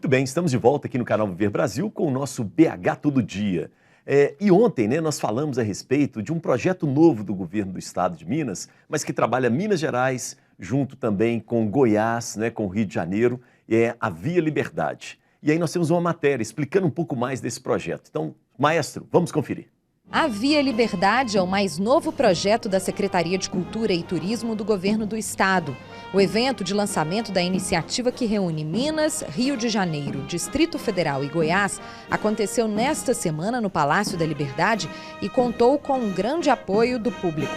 Muito bem, estamos de volta aqui no canal Viver Brasil com o nosso BH Todo Dia. E ontem, nós falamos a respeito de um projeto novo do governo do estado de Minas, mas que trabalha Minas Gerais, junto também com Goiás, com o Rio de Janeiro, é a Via Liberdade. E aí nós temos uma matéria explicando um pouco mais desse projeto. Então, maestro, vamos conferir. A Via Liberdade é o mais novo projeto da Secretaria de Cultura e Turismo do Governo do Estado. O evento de lançamento da iniciativa que reúne Minas, Rio de Janeiro, Distrito Federal e Goiás aconteceu nesta semana no Palácio da Liberdade e contou com um grande apoio do público.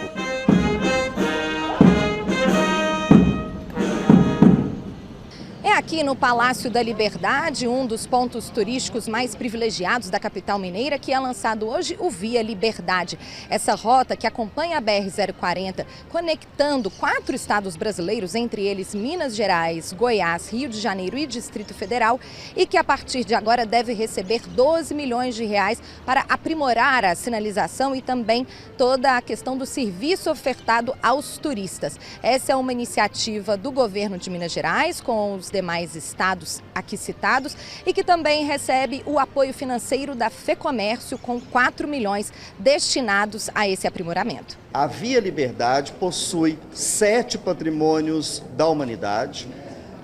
É aqui no Palácio da Liberdade, um dos pontos turísticos mais privilegiados da capital mineira, que é lançado hoje o Via Liberdade. Essa rota que acompanha a BR-040, conectando 4 estados brasileiros, entre eles Minas Gerais, Goiás, Rio de Janeiro e Distrito Federal, e que a partir de agora deve receber 12 milhões de reais para aprimorar a sinalização e também toda a questão do serviço ofertado aos turistas. Essa é uma iniciativa do governo de Minas Gerais, com os demais estados aqui citados, e que também recebe o apoio financeiro da FEComércio, com 4 milhões destinados a esse aprimoramento. A Via Liberdade possui 7 patrimônios da humanidade,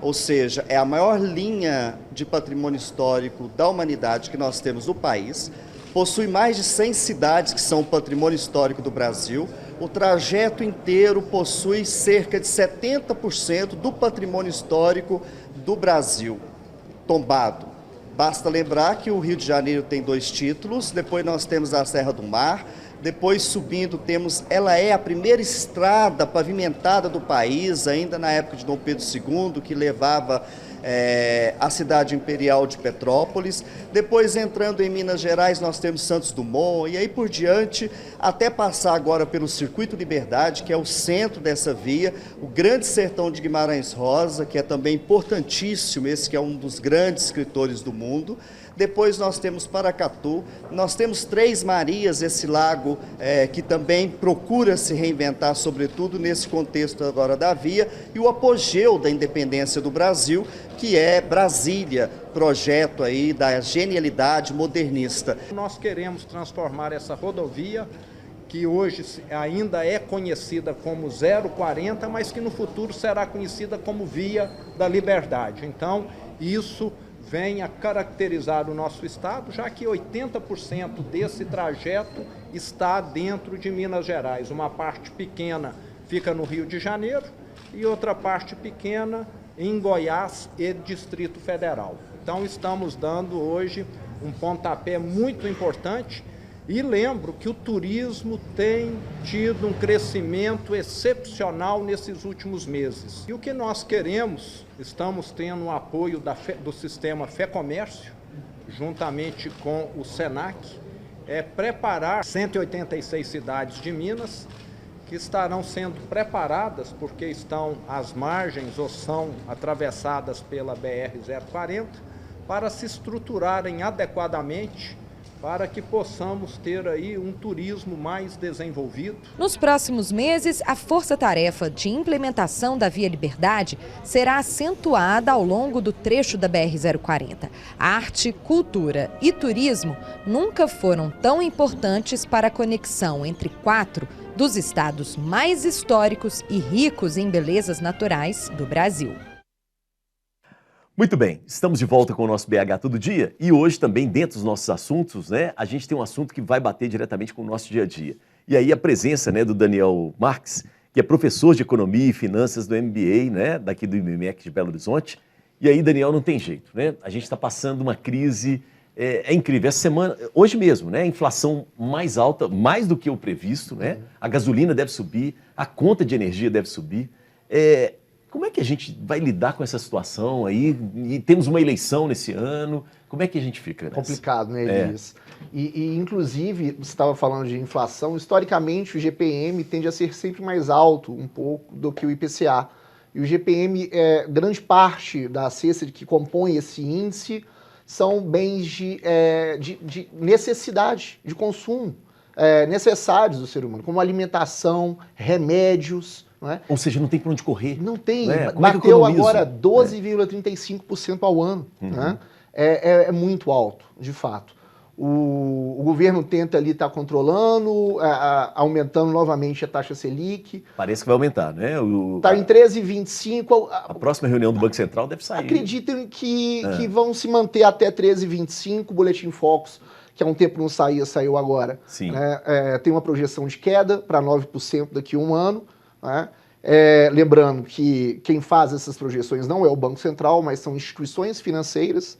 ou seja, é a maior linha de patrimônio histórico da humanidade que nós temos no país. Possui mais de 100 cidades que são patrimônio histórico do Brasil. O trajeto inteiro possui cerca de 70% do patrimônio histórico do Brasil tombado. Basta lembrar que o Rio de Janeiro tem 2 títulos, depois nós temos a Serra do Mar, depois subindo ela é a primeira estrada pavimentada do país, ainda na época de Dom Pedro II, que levava a cidade imperial de Petrópolis. Depois, entrando em Minas Gerais, nós temos Santos Dumont, e aí por diante, até passar agora pelo Circuito Liberdade, que é o centro dessa via, o Grande Sertão de Guimarães Rosa, que é também importantíssimo, esse que é um dos grandes escritores do mundo. Depois nós temos Paracatu, nós temos Três Marias, esse lago que também procura se reinventar, sobretudo nesse contexto agora da via, e o apogeu da independência do Brasil, que é Brasília, projeto aí da genialidade modernista. Nós queremos transformar essa rodovia, que hoje ainda é conhecida como 040, mas que no futuro será conhecida como Via da Liberdade. Então, isso vem a caracterizar o nosso estado, já que 80% desse trajeto está dentro de Minas Gerais. Uma parte pequena fica no Rio de Janeiro e outra parte pequena em Goiás e Distrito Federal. Então estamos dando hoje um pontapé muito importante, e lembro que o turismo tem tido um crescimento excepcional nesses últimos meses. E o que nós queremos, estamos tendo o apoio do sistema FEComércio, juntamente com o SENAC, é preparar 186 cidades de Minas, que estarão sendo preparadas porque estão às margens ou são atravessadas pela BR-040, para se estruturarem adequadamente, para que possamos ter aí um turismo mais desenvolvido. Nos próximos meses, a força-tarefa de implementação da Via Liberdade será acentuada ao longo do trecho da BR-040. Arte, cultura e turismo nunca foram tão importantes para a conexão entre 4 dos estados mais históricos e ricos em belezas naturais do Brasil. Muito bem, estamos de volta com o nosso BH Todo Dia, e hoje também, dentro dos nossos assuntos, a gente tem um assunto que vai bater diretamente com o nosso dia a dia. E aí a presença do Daniel Marques, que é professor de Economia e Finanças do MBA, daqui do IBMEC de Belo Horizonte. E aí, Daniel, não tem jeito, a gente está passando uma crise, é incrível. Essa semana, hoje mesmo, a inflação mais alta, mais do que o previsto, a gasolina deve subir, a conta de energia deve subir. Como é que a gente vai lidar com essa situação aí? E temos uma eleição nesse ano. Como é que a gente fica nessa? Complicado, né, Elias? Inclusive, você estava falando de inflação, historicamente o GPM tende a ser sempre mais alto um pouco do que o IPCA. E o GPM, grande parte da cesta que compõe esse índice são bens de necessidade, de consumo, necessários do ser humano, como alimentação, remédios. Não é? Ou seja, não tem para onde correr. Não tem. Né? Bateu agora 12,35% ao ano. Né? é muito alto, de fato. O governo tenta ali estar controlando, aumentando novamente a taxa Selic. Parece que vai aumentar, né? Está em 13,25. A próxima reunião do Banco Central deve sair. Acreditem que vão se manter até 13,25. O Boletim Focus, que há um tempo não saía, saiu agora. Sim. Tem uma projeção de queda para 9% daqui a um ano. Né? Lembrando que quem faz essas projeções não é o Banco Central, mas são instituições financeiras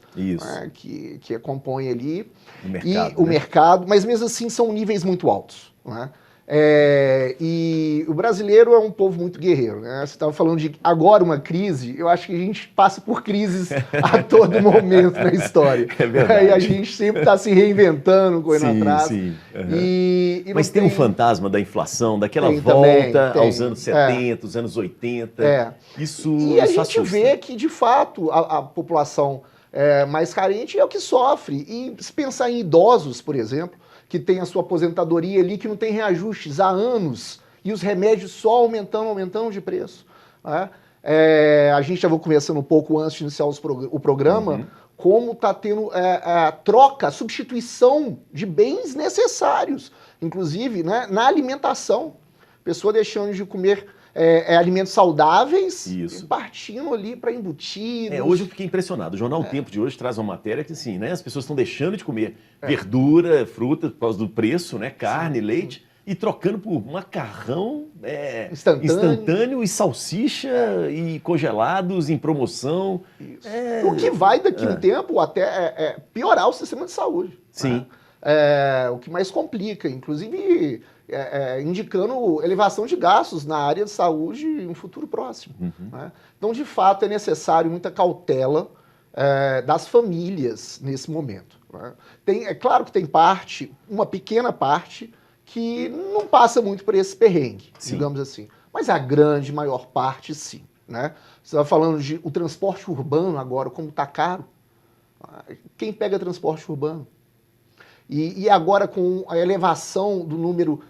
que compõem ali o mercado, mas mesmo assim são níveis muito altos. Né? E o brasileiro é um povo muito guerreiro. Né? Você estava falando de agora uma crise, eu acho que a gente passa por crises a todo momento na história. É verdade. E a gente sempre está se reinventando, correndo atrás. Sim. Uhum. Mas tem um fantasma da inflação, daquela volta aos anos 70, os anos 80. Isso E a gente vê que, de fato, a população mais carente é o que sofre. E se pensar em idosos, por exemplo, que tem a sua aposentadoria ali, que não tem reajustes há anos, e os remédios só aumentando de preço. Né? A gente estava conversando um pouco antes de iniciar o programa, como está tendo a troca, a substituição de bens necessários, inclusive, né, na alimentação. Pessoa deixando de comer alimentos saudáveis e partindo ali para embutidos. Hoje eu fiquei impressionado. O Jornal O Tempo de hoje traz uma matéria que assim, né, as pessoas estão deixando de comer verdura, fruta, por causa do preço, né, carne, leite, e trocando por macarrão instantâneo e salsicha e congelados em promoção. O que vai daqui a um tempo até piorar o sistema de saúde. Sim. O que mais complica, inclusive indicando elevação de gastos na área de saúde em um futuro próximo. Né? Então, de fato, é necessário muita cautela das famílias nesse momento. Né? É claro que tem uma pequena parte, que não passa muito por esse perrengue, digamos assim. Mas a grande maior parte, sim. Né? Você estava falando de o transporte urbano agora, como está caro. Quem pega transporte urbano? E agora, com a elevação do número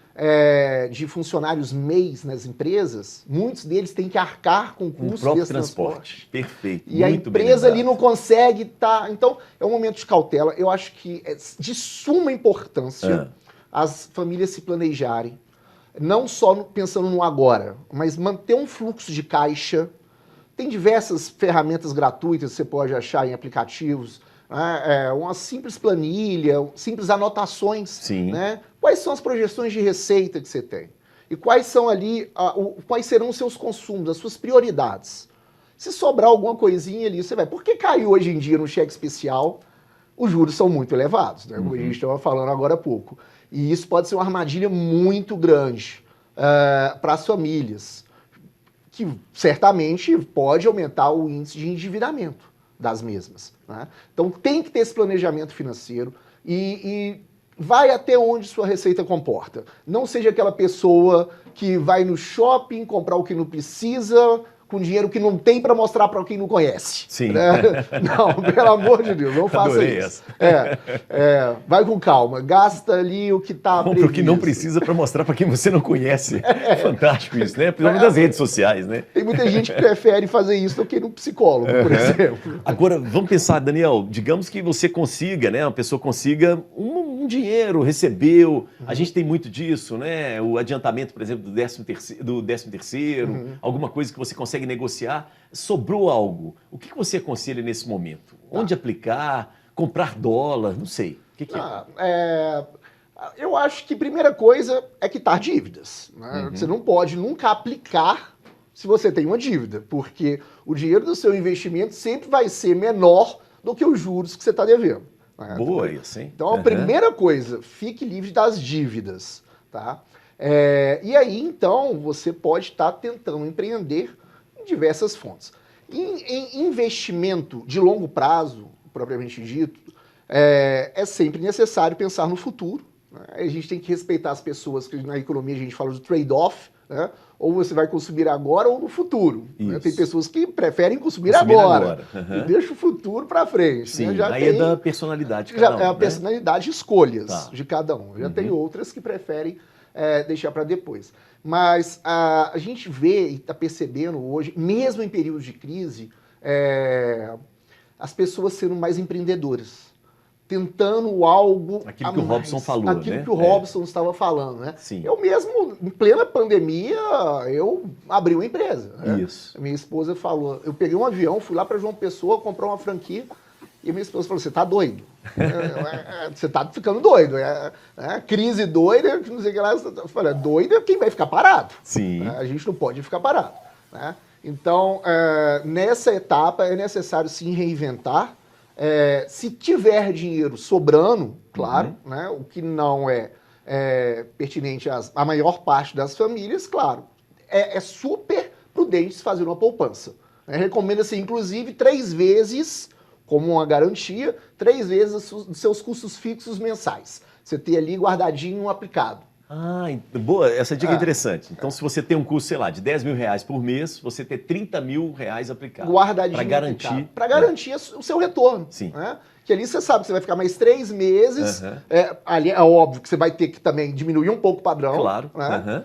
de funcionários mês nas empresas, muitos deles têm que arcar com o custo desse transporte. Perfeito. E a empresa ali não consegue estar... Então, é um momento de cautela. Eu acho que é de suma importância as famílias se planejarem, não só pensando no agora, mas manter um fluxo de caixa. Tem diversas ferramentas gratuitas que você pode achar em aplicativos, uma simples planilha, simples anotações. Né? Quais são as projeções de receita que você tem? E quais são ali, quais serão os seus consumos, as suas prioridades? Se sobrar alguma coisinha ali, você vai. Por que caiu hoje em dia no cheque especial? Os juros são muito elevados, né? Como a gente estava falando agora há pouco. E isso pode ser uma armadilha muito grande para as famílias, que certamente pode aumentar o índice de endividamento das mesmas. Né? Então tem que ter esse planejamento financeiro e vai até onde sua receita comporta. Não seja aquela pessoa que vai no shopping comprar o que não precisa, com dinheiro que não tem para mostrar para quem não conhece. Né? Não, pelo amor de Deus, não faça isso. Vai com calma, gasta ali o que está previsto. Compra o que não precisa para mostrar para quem você não conhece. Fantástico isso, né? Principalmente das redes sociais, né? Tem muita gente que prefere fazer isso do que no psicólogo, por exemplo. Agora, vamos pensar, Daniel, digamos que você consiga, né? Uma pessoa consiga um dinheiro, recebeu, a gente tem muito disso, né? O adiantamento, por exemplo, do 13º, alguma coisa que você consegue negociar, sobrou algo. O que você aconselha nesse momento? Onde aplicar? Comprar dólar? Não sei. O que é? Eu acho que a primeira coisa é quitar dívidas. Né? Você não pode nunca aplicar se você tem uma dívida, porque o dinheiro do seu investimento sempre vai ser menor do que os juros que você está devendo. Né? Boa isso, hein? Então, a primeira coisa, fique livre das dívidas. Tá? E aí, então, você pode estar tentando empreender em diversas fontes. Em investimento de longo prazo, propriamente dito, é sempre necessário pensar no futuro. Né? A gente tem que respeitar as pessoas, que na economia a gente fala de trade-off, né? Ou você vai consumir agora ou no futuro. Né? Tem pessoas que preferem consumir agora. E deixa o futuro para frente. Sim, né? Já aí tem, é da personalidade de cada um. É a né? personalidade e escolhas de cada um. Já tem outras que preferem deixar para depois. Mas a gente vê e está percebendo hoje, mesmo em períodos de crise, as pessoas sendo mais empreendedoras, tentando algo Aquilo que o Robson falou, aquilo né? que o Robson estava falando, né? Sim. Eu mesmo, em plena pandemia, eu abri uma empresa. Né? Isso. Minha esposa falou, eu peguei um avião, fui lá para João Pessoa comprar uma franquia, e minha esposa falou, você tá doido. Você tá ficando doido. Crise doida, que não sei o que lá. Eu falei, doido é quem vai ficar parado. Sim. A gente não pode ficar parado. Né? Então, nessa etapa, é necessário se reinventar. Se tiver dinheiro sobrando, claro, né? O que não é pertinente à maior parte das famílias, claro, é super prudente fazer uma poupança. Recomenda-se, inclusive, 3 vezes, como uma garantia, 3 vezes os seus custos fixos mensais. Você ter ali guardadinho aplicado. Ah, boa, essa dica é interessante. Então, se você tem um custo, sei lá, de 10 mil reais por mês, você ter 30 mil reais aplicado. Guardadinho. Para garantir. Para garantir o seu retorno. Sim. Né? Que ali você sabe que você vai ficar mais 3 meses. Ali é óbvio que você vai ter que também diminuir um pouco o padrão. Claro. Né?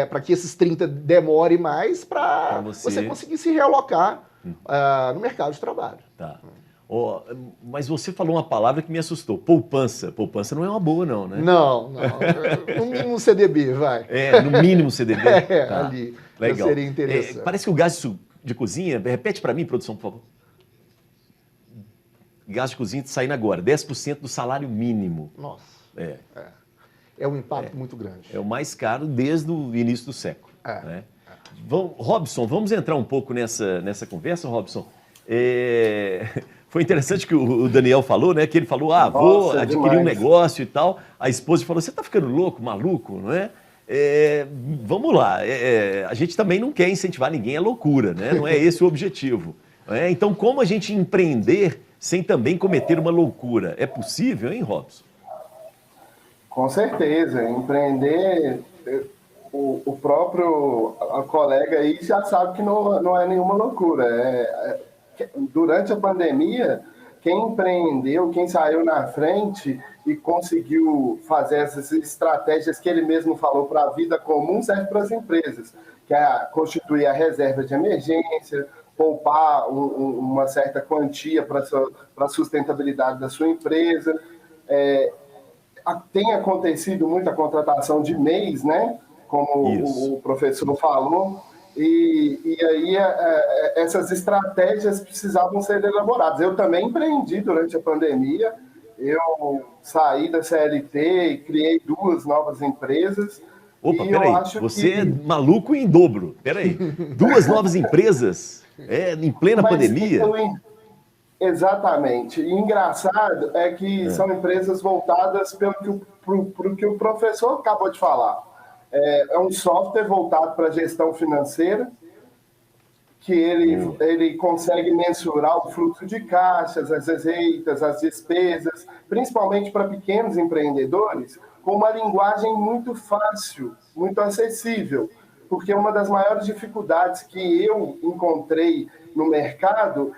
Para que esses 30 demore mais para você conseguir se realocar no mercado de trabalho. Tá. Oh, mas você falou uma palavra que me assustou. Poupança. Poupança não é uma boa, não, né? Não. No mínimo CDB, vai. No mínimo CDB. Tá. Ali. Legal. Seria interessante. Parece que o gasto de cozinha... Repete para mim, produção, por favor. Gasto de cozinha saindo agora. 10% do salário mínimo. Nossa. É um impacto muito grande. É o mais caro desde o início do século. Né? Robson, vamos entrar um pouco nessa conversa, Robson. Foi interessante que o Daniel falou, né? Que ele falou, vou adquirir um negócio e tal. A esposa falou, você tá ficando louco, maluco, não é? Vamos lá, a gente também não quer incentivar ninguém à loucura, né? Não é esse o objetivo. Então, como a gente empreender sem também cometer uma loucura? É possível, hein, Robson? Com certeza. Empreender, o próprio colega aí já sabe que não é nenhuma loucura. Durante a pandemia, quem empreendeu, quem saiu na frente e conseguiu fazer essas estratégias que ele mesmo falou para a vida comum, serve para as empresas, que é constituir a reserva de emergência, poupar uma certa quantia para a sustentabilidade da sua empresa. Tem acontecido muita contratação de MEIs, né? Como o professor falou. E aí essas estratégias precisavam ser elaboradas. Eu também empreendi durante a pandemia, eu saí da CLT e criei 2 novas empresas. Opa, peraí, você é maluco em dobro, peraí, 2 novas empresas em plena pandemia? Exatamente, e engraçado é que são empresas voltadas para o que o professor acabou de falar. É um software voltado para a gestão financeira, que ele consegue mensurar o fluxo de caixas, as receitas, as despesas, principalmente para pequenos empreendedores, com uma linguagem muito fácil, muito acessível. Porque uma das maiores dificuldades que eu encontrei no mercado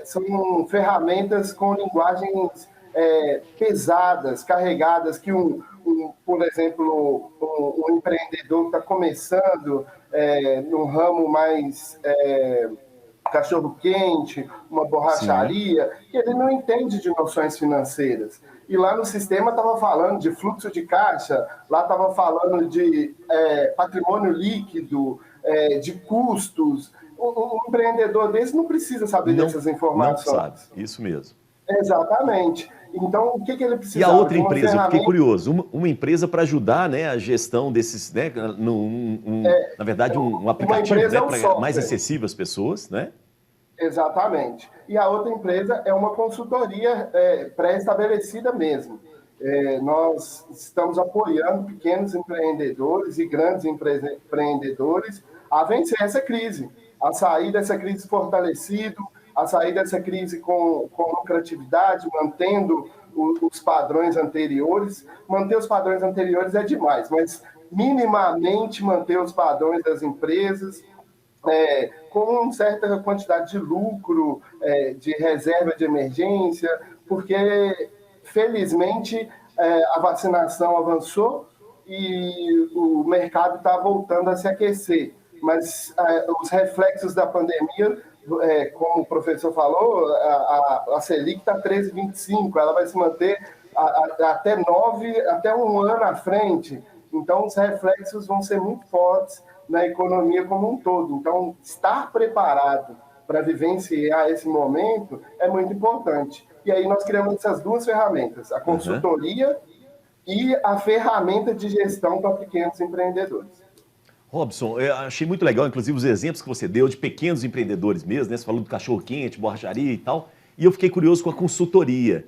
são ferramentas com linguagens pesadas, carregadas, que por exemplo, um empreendedor que está começando num ramo mais cachorro-quente, uma borracharia, que ele não entende de noções financeiras. E lá no sistema estava falando de fluxo de caixa, lá estava falando de patrimônio líquido, de custos. Um empreendedor desse não precisa saber dessas informações. Não sabe, isso mesmo. Exatamente. Então, o que ele precisa? E a outra empresa, eu fiquei curioso, uma empresa para ajudar, né, a gestão desses, né, na verdade, um aplicativo, né, para mais acessível às pessoas, né? Exatamente. E a outra empresa é uma consultoria pré-estabelecida mesmo. Nós estamos apoiando pequenos empreendedores e grandes empreendedores a vencer essa crise, a sair dessa crise fortalecido, a sair dessa crise com lucratividade, mantendo os padrões anteriores. Manter os padrões anteriores é demais, mas minimamente manter os padrões das empresas, com uma certa quantidade de lucro, de reserva de emergência, porque, felizmente, a vacinação avançou e o mercado está voltando a se aquecer. Mas os reflexos da pandemia como o professor falou, a Selic está 13,25, ela vai se manter até 9, até um ano à frente. Então, os reflexos vão ser muito fortes na economia como um todo. Então, estar preparado para vivenciar esse momento é muito importante. E aí nós criamos essas duas ferramentas, a consultoria e a ferramenta de gestão para pequenos empreendedores. Robson, eu achei muito legal, inclusive, os exemplos que você deu de pequenos empreendedores mesmo, né? Você falou do cachorro-quente, borracharia e tal, e eu fiquei curioso com a consultoria.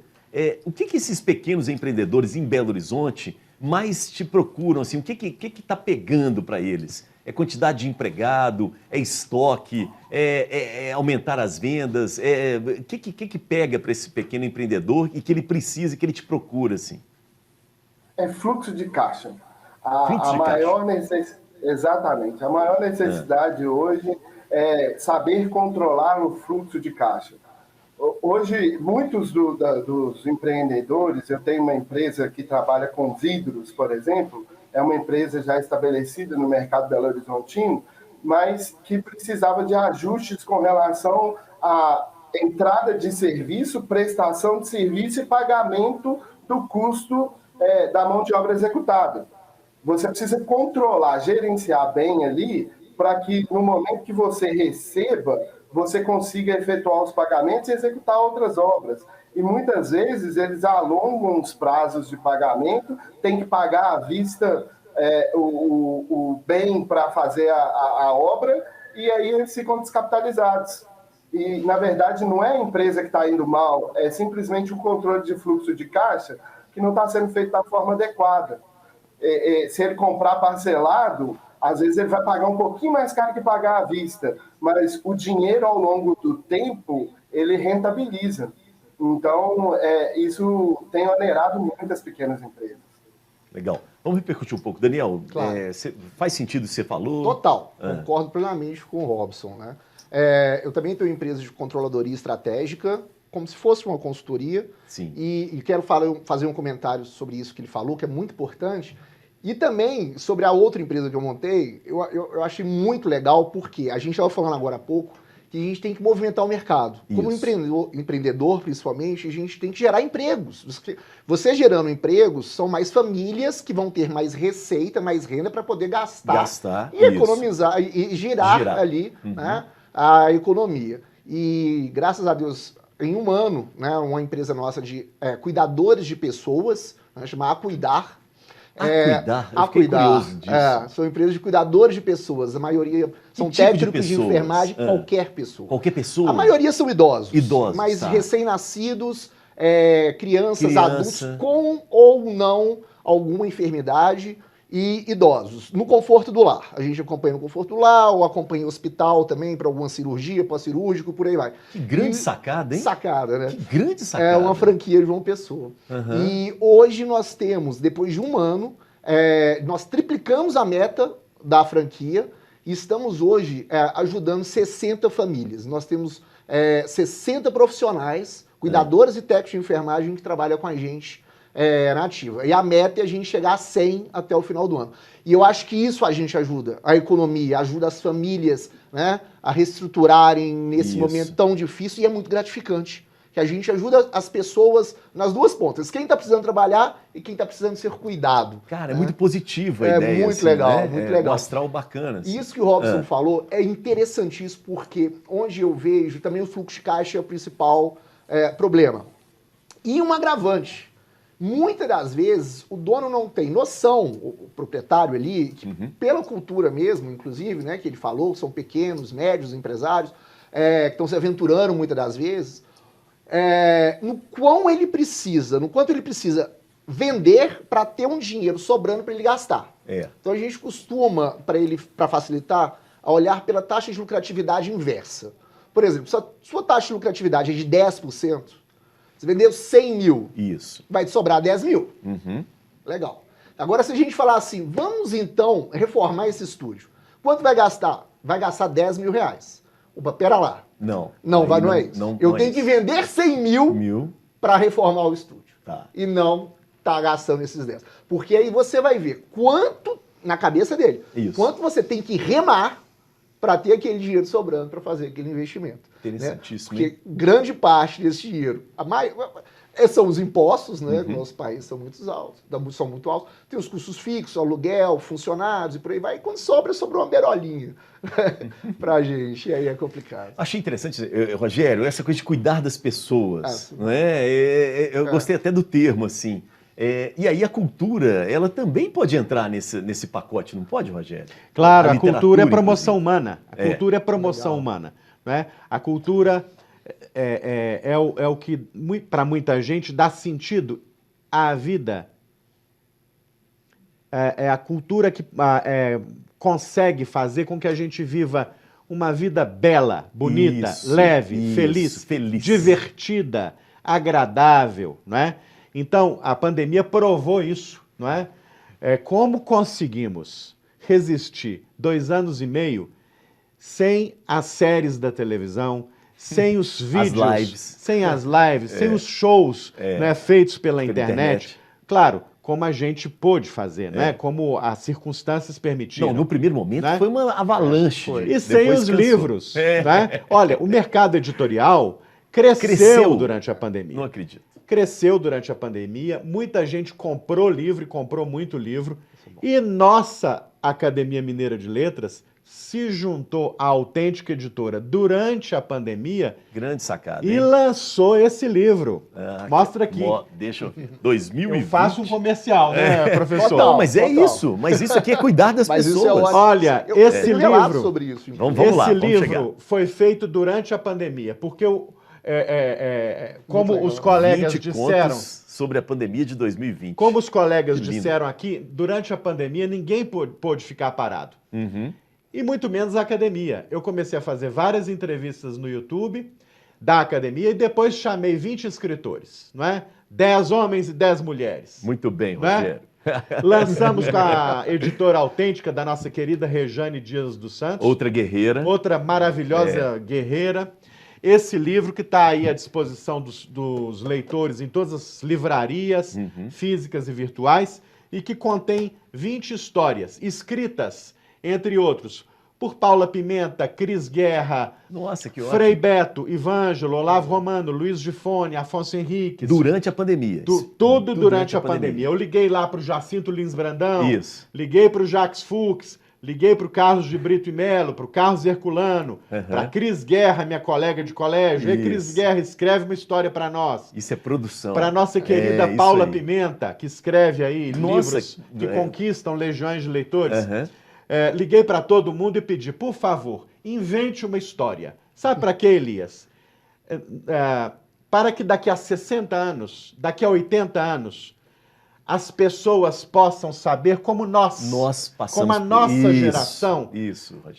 O que esses pequenos empreendedores em Belo Horizonte mais te procuram? Assim, o que está pegando para eles? É quantidade de empregado? É estoque? É aumentar as vendas? O que pega para esse pequeno empreendedor e que ele precisa e que ele te procura, assim? É fluxo de caixa. Exatamente. A maior necessidade hoje é saber controlar o fluxo de caixa. Hoje, muitos dos empreendedores, eu tenho uma empresa que trabalha com vidros, por exemplo, é uma empresa já estabelecida no mercado belo-horizontino, mas que precisava de ajustes com relação à entrada de serviço, prestação de serviço e pagamento do custo da mão de obra executada. Você precisa controlar, gerenciar bem ali, para que no momento que você receba, você consiga efetuar os pagamentos e executar outras obras. E muitas vezes eles alongam os prazos de pagamento, tem que pagar à vista o bem para fazer a obra, e aí eles ficam descapitalizados. E, na verdade, não é a empresa que está indo mal, é simplesmente o controle de fluxo de caixa que não está sendo feito da forma adequada. Se ele comprar parcelado, às vezes ele vai pagar um pouquinho mais caro que pagar à vista, mas o dinheiro ao longo do tempo, ele rentabiliza. Então, isso tem onerado muitas pequenas empresas. Legal. Vamos repercutir um pouco. Daniel, Claro. Faz sentido o que você falou? Total. Concordo plenamente com o Robson, né? Eu também tenho empresa de controladoria estratégica, como se fosse uma consultoria. Sim. E quero fazer um comentário sobre isso que ele falou, que é muito importante. E também sobre a outra empresa que eu montei, eu achei muito legal, porque a gente estava falando agora há pouco que a gente tem que movimentar o mercado. Como empreendedor, principalmente, a gente tem que gerar empregos. Você gerando empregos, são mais famílias que vão ter mais receita, mais renda para poder gastar e economizar, e girar ali né, a economia. E, graças a Deus, em um ano, né, uma empresa nossa de cuidadores de pessoas, né, chama Acuidar. Eu fiquei curioso disso. São empresas de cuidadores de pessoas. A maioria são técnicos de enfermagem, qualquer pessoa. Qualquer pessoa? A maioria são idosos. Mas tá. recém-nascidos, crianças, adultos, com ou não alguma enfermidade, e idosos. No conforto do lar. A gente acompanha no conforto do lar, ou acompanha no hospital também, para alguma cirurgia, pós-cirúrgico, por aí vai. Que grande sacada, hein? Sacada, né? Que grande sacada. É uma franquia de João Pessoa. E hoje nós temos, depois de um ano, nós triplicamos a meta da franquia e estamos hoje ajudando 60 famílias. Nós temos 60 profissionais, cuidadores e técnicos de enfermagem que trabalham com a gente na ativa. E a meta é a gente chegar a 100 até o final do ano. E eu acho que isso a gente ajuda, a economia, ajuda as famílias, né, a reestruturarem nesse momento tão difícil, e é muito gratificante. Que a gente ajuda as pessoas nas duas pontas. Quem está precisando trabalhar e quem está precisando ser cuidado. Cara, é muito positiva a ideia. É muito assim, legal, né? muito legal. Um astral bacana. Assim. Isso que o Robson falou é interessantíssimo, porque onde eu vejo também o fluxo de caixa é o principal problema. E um agravante. Muitas das vezes o dono não tem noção, o proprietário ali, que pela cultura mesmo, inclusive, né, que ele falou, são pequenos, médios empresários, que estão se aventurando muitas das vezes, no quanto ele precisa vender para ter um dinheiro sobrando para ele gastar. Então a gente costuma, para facilitar, a olhar pela taxa de lucratividade inversa. Por exemplo, se a sua taxa de lucratividade é de 10%, você vendeu 100 mil, vai te sobrar 10 mil. Legal. Agora, se a gente falar assim, vamos então reformar esse estúdio, quanto vai gastar? Vai gastar 10 mil reais. Opa, pera lá. Não é isso. Eu tenho que vender 100 mil para reformar o estúdio. E não tá gastando esses 10. Porque aí você vai ver quanto, na cabeça dele, quanto você tem que remar para ter aquele dinheiro sobrando para fazer aquele investimento. Interessantíssimo. Né? Porque grande parte desse dinheiro, são os impostos, né? No nosso país são muito altos. Tem os custos fixos, aluguel, funcionários e por aí vai. E quando sobra uma berolinha pra gente. E aí é complicado. Achei interessante, Rogério, essa coisa de cuidar das pessoas. Não é? Eu gostei até do termo, assim. E aí a cultura, ela também pode entrar nesse pacote, não pode, Rogério? Claro, a cultura é promoção humana. A cultura é promoção Legal. humana. Né? A cultura é o que, para muita gente, dá sentido à vida. É a cultura que consegue fazer com que a gente viva uma vida bela, bonita, leve, feliz, divertida, agradável, não é? Então, a pandemia provou isso, não é? Como conseguimos resistir 2 anos e meio sem as séries da televisão, sem os vídeos, sem as lives, sem os shows né, feitos pela internet. Claro, como a gente pôde fazer, né? Como as circunstâncias permitiram. Não, no primeiro momento foi uma avalanche. E sem os livros. Né? Olha, o mercado editorial cresceu durante a pandemia. Não acredito. Cresceu durante a pandemia, muita gente comprou livro e comprou muito livro. E nossa Academia Mineira de Letras se juntou à Autêntica Editora durante a pandemia. Grande sacada. E lançou esse livro. Mostra aqui. Deixa eu ver. 2020. Eu faço um comercial, né, professor? Total, mas é isso. Mas isso aqui é cuidar das pessoas. Isso é ótimo. Olha, esse livro. Sobre isso, vamos lá, esse livro foi feito durante a pandemia, porque como os colegas disseram. Sobre a pandemia de 2020. Como os colegas disseram aqui, durante a pandemia ninguém pôde ficar parado. E muito menos a academia. Eu comecei a fazer várias entrevistas no YouTube da academia e depois chamei 20 escritores, não é? 10 homens e 10 mulheres. Muito bem, não é? Rogério. Lançamos com a editora autêntica da nossa querida Rejane Dias dos Santos. Outra guerreira. Outra maravilhosa guerreira. Esse livro que está aí à disposição dos leitores em todas as livrarias físicas e virtuais e que contém 20 histórias escritas, entre outros, por Paula Pimenta, Cris Guerra, Nossa, que Frei Beto, Ivângelo, Olavo Romano, Luiz Gifone, Afonso Henriques. Durante a pandemia. Tudo durante a pandemia. Eu liguei lá para o Jacinto Lins Brandão, liguei para o Jacques Fuchs, liguei para o Carlos de Brito e Melo, para o Carlos Herculano, para a Cris Guerra, minha colega de colégio. E Cris Guerra, escreve uma história para nós. Isso é produção. Para a nossa querida Paula Pimenta, que escreve aí livros que conquistam legiões de leitores. Liguei para todo mundo e pedi, por favor, invente uma história. Sabe para quê, Elias? Para que daqui a 60 anos, daqui a 80 anos, as pessoas possam saber como nós passamos, como a nossa geração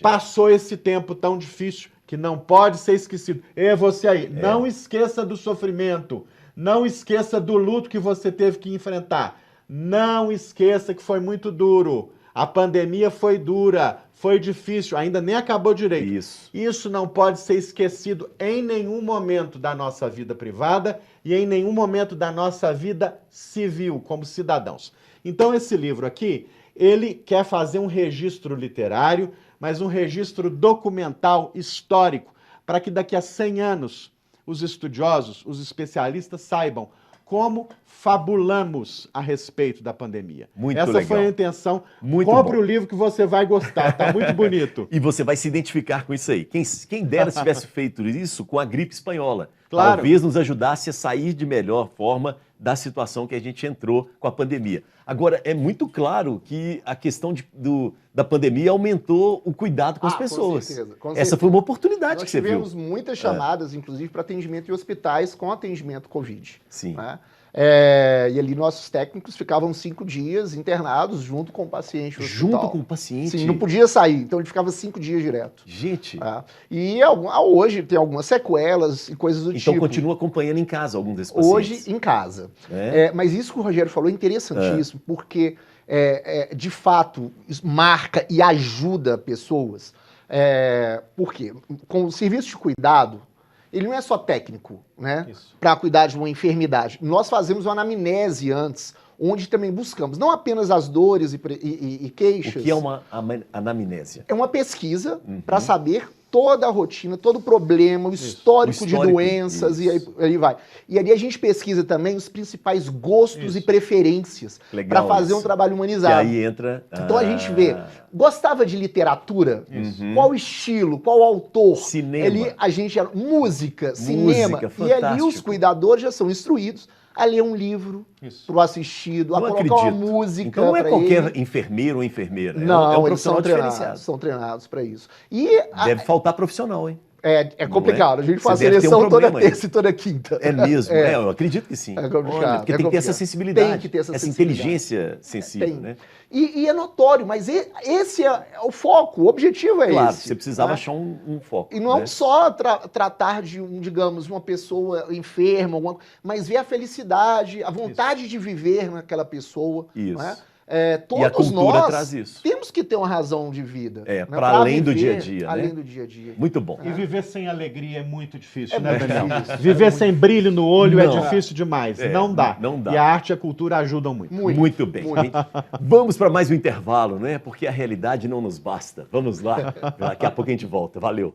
passou esse tempo tão difícil que não pode ser esquecido. E você aí, não esqueça do sofrimento, não esqueça do luto que você teve que enfrentar, não esqueça que foi muito duro. A pandemia foi dura, foi difícil, ainda nem acabou direito. Isso não pode ser esquecido em nenhum momento da nossa vida privada e em nenhum momento da nossa vida civil, como cidadãos. Então, esse livro aqui, ele quer fazer um registro literário, mas um registro documental, histórico, para que daqui a 100 anos os estudiosos, os especialistas saibam como fabulamos a respeito da pandemia. Essa foi a intenção. Compre o livro que você vai gostar, tá muito bonito. E você vai se identificar com isso aí. Quem dera se tivesse feito isso com a gripe espanhola. Claro. Talvez nos ajudasse a sair de melhor forma da situação que a gente entrou com a pandemia. Agora, é muito claro que a questão da pandemia aumentou o cuidado com as pessoas. Com certeza, com Essa certeza. foi uma oportunidade que você viu. Nós tivemos muitas chamadas, inclusive, para atendimento em hospitais com atendimento Covid. Sim. Né? E ali nossos técnicos ficavam 5 dias internados junto com o paciente no hospital. Junto com o paciente? Sim, não podia sair, então ele ficava 5 dias direto. Gente. E hoje tem algumas sequelas e coisas do tipo. Então continua acompanhando em casa algum desses pacientes? Hoje em casa. Mas isso que o Rogério falou é interessantíssimo, porque de fato marca e ajuda pessoas. Por quê? Com o serviço de cuidado, ele não é só técnico, né? Para cuidar de uma enfermidade. Nós fazemos uma anamnese antes, onde também buscamos não apenas as dores e queixas. O que é uma anamnésia? É uma pesquisa para saber toda a rotina, todo o problema, o histórico de doenças e aí vai. E ali a gente pesquisa também os principais gostos e preferências para fazer um trabalho humanizado. E aí entra... Então a gente vê, gostava de literatura? Qual estilo, qual autor? Cinema. Ali a gente... Música, cinema. Fantástico. E ali os cuidadores já são instruídos a ler um livro pro assistido, a colocar uma música. Então não é qualquer ele. enfermeiro ou enfermeira. Não, é um eles profissional diferenciado. São treinados para isso. E deve faltar profissional, hein? É complicado. A gente faz Você deve ter seleção toda problema aí. terça e toda quinta. É mesmo? Eu acredito que sim. É complicado. Olha, porque tem que ter essa sensibilidade. Tem que ter essa inteligência sensível, né? E é notório, mas esse é o foco, o objetivo é esse. Claro, você precisava achar um foco. E não é só tratar de, digamos, uma pessoa enferma, mas ver a felicidade, a vontade de viver naquela pessoa. Isso. Não é? Todos e a cultura nós traz isso. Temos que ter uma razão de vida. Né? Para além do dia a dia. Além né? do dia a dia. Muito bom. E viver sem alegria é muito difícil, né, Daniel? Viver sem brilho no olho é difícil demais. Não dá. Não dá. E a arte e a cultura ajudam muito. Muito bem. Vamos para mais um intervalo, né? Porque a realidade não nos basta. Vamos lá. Daqui a pouco a gente volta. Valeu.